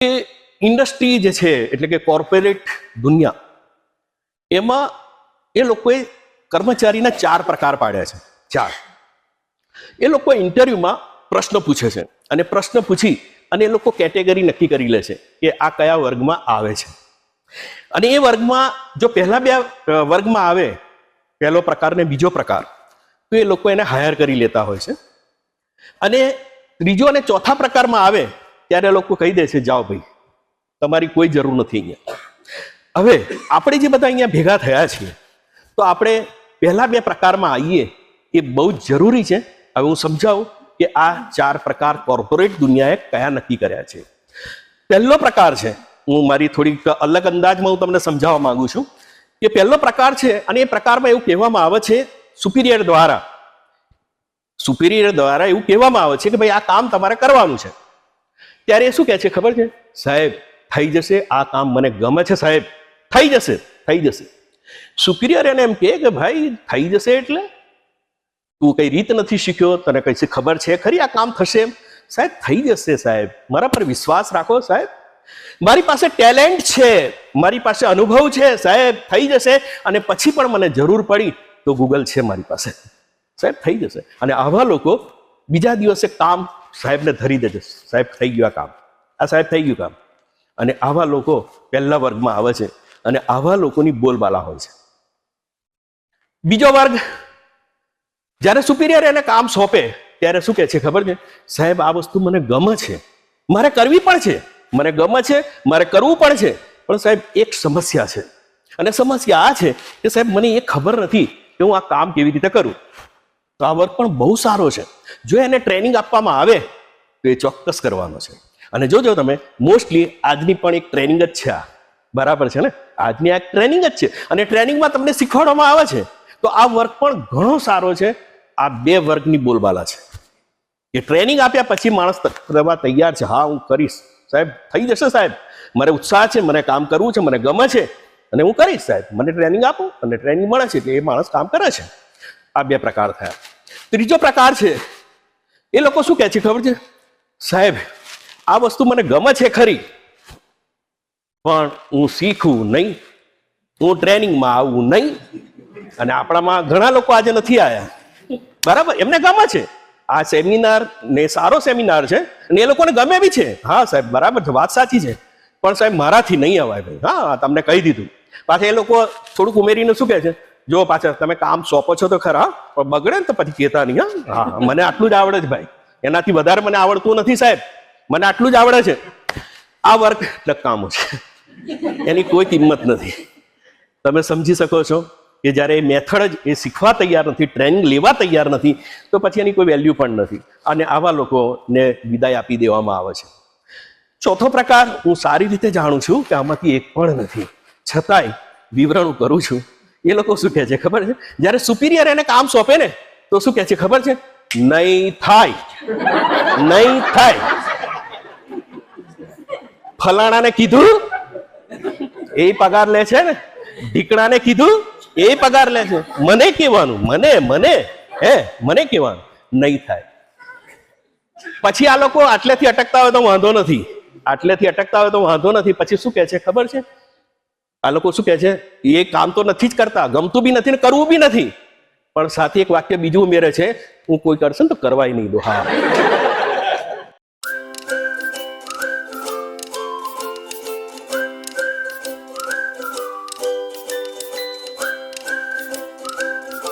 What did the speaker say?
એ industry જે છે એટલે કે કોર્પોરેટ દુનિયા એમાં એ લોકોએ કર્મચારીના 4 પ્રકાર પાડ્યા છે. 4 એ લોકો ઇન્ટરવ્યુમાં પ્રશ્ન પૂછે છે અને પ્રશ્ન પૂછી અને એ લોકો કેટેગરી નક્કી કરી લે છે કે આ કયા વર્ગમાં આવે છે. અને એ વર્ગમાં જો પહેલા 2 વર્ગમાં આવે, પહેલો પ્રકાર ને બીજો પ્રકાર, તો એ લોકો એને હાયર કરી લેતા હોય છે. અને ત્રીજો અને ચોથા પ્રકારમાં આવે ત્યારે લોકો કહી દે છે જાઓ ભાઈ, તમારી કોઈ જરૂર નથી અહીંયા. હવે આપણે જે બધા અહીંયા ભેગા થયા છીએ તો આપણે પહેલા 2 પ્રકારમાં આવીએ એ બહુ જ જરૂરી છે. હવે હું સમજાવું કે આ 4 પ્રકાર કોર્પોરેટ દુનિયાએ કયા નક્કી કર્યા છે. પહેલો પ્રકાર છે, હું મારી થોડીક અલગ અંદાજમાં હું તમને સમજાવવા માંગુ છું કે પહેલો પ્રકાર છે અને એ પ્રકારમાં એવું કહેવામાં આવે છે સુપિરિયર દ્વારા એવું કહેવામાં આવે છે કે ભાઈ આ કામ તમારે કરવાનું છે. ત્યારે એ શું કહે છે ખબર છે? સાહેબ થઈ જશે, આ કામ મને ગમે છે સાહેબ, થઈ જશે. સુપિરિયર એને એમ કહે કે ભાઈ થઈ જશે એટલે તું કઈ રીત નથી શીખ્યો, તને કઈ ખબર છે ખરી આ કામ થશે એમ? સાહેબ થઈ જશે સાહેબ, મારા પર વિશ્વાસ રાખો સાહેબ, મારી પાસે ટેલેન્ટ છે, મારી પાસે અનુભવ છે સાહેબ, થઈ જશે. અને પછી પણ મને જરૂર પડી તો ગૂગલ છે મારી પાસે, સાહેબ થઈ જશે. અને આવા લોકો બીજા દિવસે કામ સાહેબને ધરી દેજે, સાહેબ થઈ ગયું આ કામ, આ સાહેબ થઈ ગયું કામ. અને આવા લોકો પહેલા વર્ગમાં આવે છે અને આવા લોકોની બોલબાલા હોય છે. બીજો વર્ગ, જ્યારે સુપિરિયર એને કામ સોંપે ત્યારે શું કહે છે ખબર છે? સાહેબ આ વસ્તુ મને ગમે છે, મારે કરવી પણ છે, મને ગમે છે, મારે કરવું પણ છે, પણ સાહેબ એક સમસ્યા છે. અને સમસ્યા આ છે કે સાહેબ મને એ ખબર નથી કે હું આ કામ કેવી રીતે કરું. તો આ વર્ગ પણ બહુ સારો છે. જો એને ટ્રેનિંગ આપવામાં આવે તો એ ચોક્કસ કરવાનો છે. અને જોજો તમે, મોસ્ટલી આજની પણ એક ટ્રેનિંગ જ છે આ, બરાબર છે ને? આજની આ ટ્રેનિંગ જ છે અને ટ્રેનિંગમાં તમને શીખવાડવામાં આવે છે. તો આ વર્ગ પણ ઘણો સારો છે. આ 2 વર્ગની બોલબાલા છે કે ટ્રેનિંગ આપ્યા પછી માણસ કરવા તૈયાર છે. હા હું કરીશ સાહેબ, થઈ જશે સાહેબ, મારે ઉત્સાહ છે, મને કામ કરવું છે, મને ગમે છે અને હું કરીશ સાહેબ, મને ટ્રેનિંગ આપો. અને ટ્રેનિંગ મળે છે એટલે એ માણસ કામ કરે છે. આ 2 પ્રકાર થયા. ત્રીજો પ્રકાર છે, એ લોકો શું કહે છે ખબર છે? સાહેબ આ વસ્તુ મને ગમે છે ખરી, પણ હું શીખું નહીં, હું ટ્રેનિંગમાં આવું નહીં. અને આપણામાં ઘણા લોકો આજે નથી આવ્યા, બરાબર? એમને ગમે છે આ સેમિનાર ને, સારો સેમિનાર છે અને એ લોકોને ગમે બી છે. હા સાહેબ બરાબર છે, વાત સાચી છે, પણ સાહેબ મારાથી નહીં અવાય ભાઈ. હા તમને કહી દીધું. પાછા એ લોકો થોડુંક ઉમેરીને શું કહે છે? જો પાછા તમે કામ સોંપો છો તો ખરા, પણ બગડે ને તો પછી કહેતા નહીં. હા મને આટલું જ આવડે છે ભાઈ, એનાથી વધારે મને આવડતું નથી સાહેબ, મને આટલું જ આવડે છે. આ વર્ગ નકામો છે, એની કોઈ કિંમત નથી. તમે સમજી શકો છો કે જ્યારે એ મેથડ જ એ શીખવા તૈયાર નથી, ટ્રેનિંગ લેવા તૈયાર નથી, તો પછી એની કોઈ વેલ્યુ પણ નથી. અને આવા લોકોને વિદાય આપી દેવામાં આવે છે. ચોથો પ્રકાર હું સારી રીતે જાણું છું કે આમાંથી એક પણ નથી, છતાંય વિવરણ કરું છું. એ લોકો શું કહે છે ખબર છે? જ્યારે સુપિરિયર એને કામ સોંપે ને તો શું કહે છે ખબર છે? નહીં થાય. ફલાણાને કીધું એ પગાર લે છે ને, ઢીકણાને કીધું એ પગાર લે છે, મને કહેવાનું, મને કહેવાનું નહીં થાય. પછી આ લોકો આટલેથી અટકતા હોય તો વાંધો નથી, પછી શું કહે છે ખબર છે? આ લોકો શું કહે છે? એ કામ તો નથી જ કરતા, ગમતું બી નથી ને કરવું બી નથી, પણ સાથે એક વાક્ય બીજું ઉમેરે છે, હું કોઈ કરશે ને તો કરવાય નહીં દો. હા